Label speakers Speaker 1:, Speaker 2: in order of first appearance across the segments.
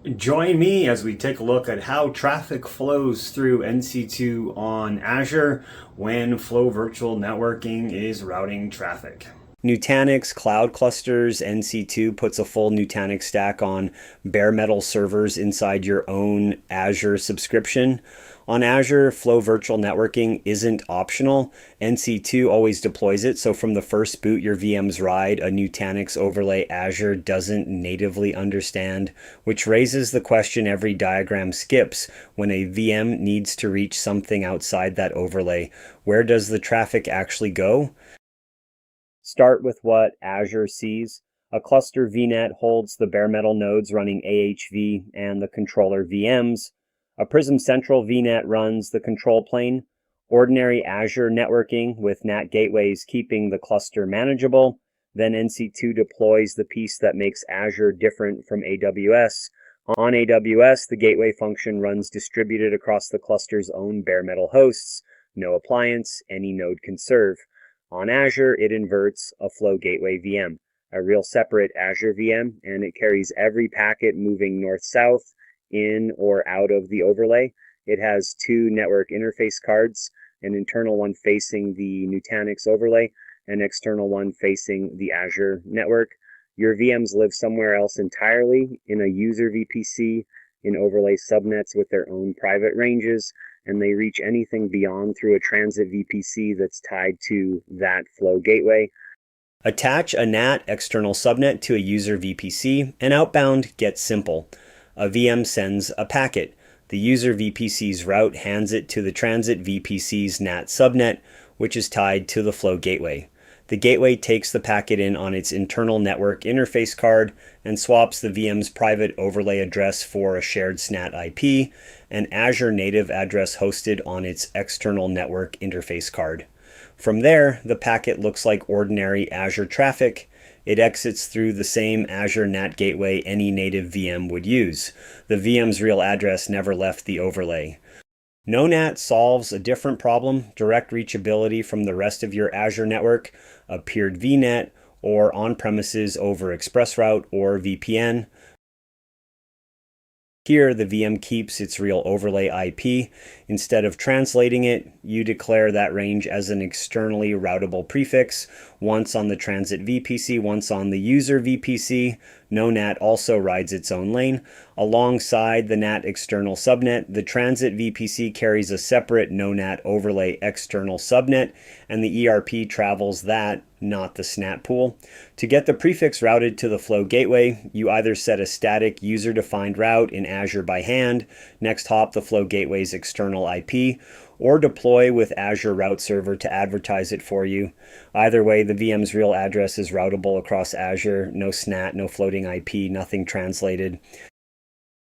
Speaker 1: Join me as we take a look at how traffic flows through NC2 on Azure when Flow Virtual Networking is routing traffic. Nutanix Cloud Clusters NC2 puts a full Nutanix stack on bare metal servers inside your own Azure subscription. On Azure, Flow Virtual Networking isn't optional. NC2 always deploys it, so from the first boot your VMs ride, a Nutanix overlay Azure doesn't natively understand, which raises the question every diagram skips. When a VM needs to reach something outside that overlay, where does the traffic actually go? Start with what Azure sees. A cluster VNet holds the bare metal nodes running AHV and the controller VMs. A Prism Central VNet runs the control plane. Ordinary Azure networking with NAT gateways keeping the cluster manageable. Then NC2 deploys the piece that makes Azure different from AWS. On AWS, the gateway function runs distributed across the cluster's own bare metal hosts. No appliance any node can serve. On Azure, it inverts a Flow Gateway VM, a real separate Azure VM, and it carries every packet moving north-south, in or out of the overlay. It has two network interface cards, an internal one facing the Nutanix overlay, an external one facing the Azure network. Your VMs live somewhere else entirely, in a user VPC, in overlay subnets with their own private ranges, and they reach anything beyond through a transit VPC that's tied to that Flow gateway. Attach a NAT external subnet to a user VPC, and outbound gets simple. A VM sends a packet. The user VPC's route hands it to the transit VPC's NAT subnet, which is tied to the Flow gateway. The gateway takes the packet in on its internal network interface card and swaps the VM's private overlay address for a shared SNAT IP, an Azure native address hosted on its external network interface card. From there, the packet looks like ordinary Azure traffic. It exits through the same Azure NAT gateway any native VM would use. The VM's real address never left the overlay. No-NAT solves a different problem, direct reachability from the rest of your Azure network, a peered VNet, or on-premises over ExpressRoute or VPN. Here, the VM keeps its real overlay IP. Instead of translating it, you declare that range as an externally routable prefix, once on the transit VPC, once on the user VPC. No-NAT also rides its own lane. Alongside the NAT external subnet, the transit VPC carries a separate No-NAT overlay external subnet, and the ERP travels that, not the SNAT pool. To get the prefix routed to the Flow gateway, you either set a static user-defined route in Azure by hand, next hop the Flow gateway's external IP, or deploy with Azure Route Server to advertise it for you. Either way, the VM's real address is routable across Azure, no SNAT, no floating IP, nothing translated.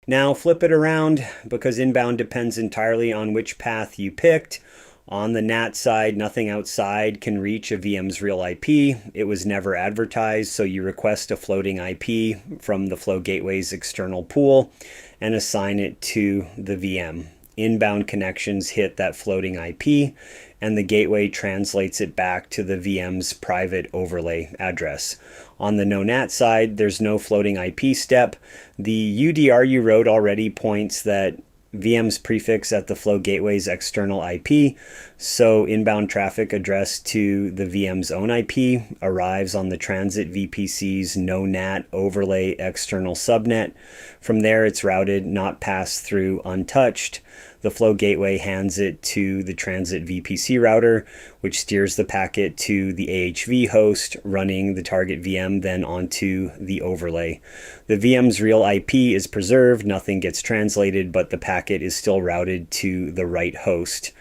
Speaker 1: Now flip it around, because inbound depends entirely on which path you picked. On the NAT side, nothing outside can reach a VM's real IP. It was never advertised, so you request a floating IP from the Flow gateway's external pool and assign it to the VM. Inbound connections hit that floating IP, and the gateway translates it back to the VM's private overlay address. On the No-NAT side, there's no floating IP step. The UDR you wrote already points that VM's prefix at the Flow gateway's external IP, so inbound traffic addressed to the VM's own IP arrives on the transit VPC's No-NAT overlay external subnet. From there, it's routed, not passed through untouched. The Flow gateway hands it to the transit VPC router, which steers the packet to the AHV host running the target VM, then onto the overlay. The VM's real IP is preserved, nothing gets translated, but the packet is still routed to the right host.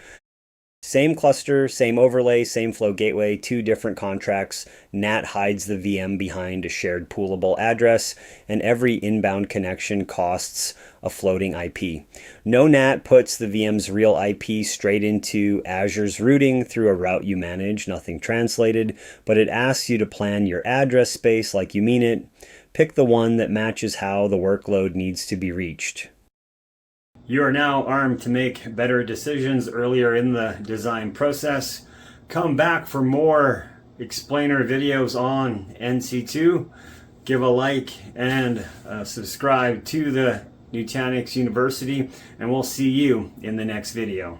Speaker 1: Same cluster, same overlay, same Flow gateway, two different contracts. NAT hides the VM behind a shared poolable address, and every inbound connection costs a floating IP. No-NAT puts the VM's real IP straight into Azure's routing through a route you manage, nothing translated, but it asks you to plan your address space like you mean it. Pick the one that matches how the workload needs to be reached. You are now armed to make better decisions earlier in the design process. Come back for more explainer videos on NC2. Give a like and subscribe to the Nutanix University, and we'll see you in the next video.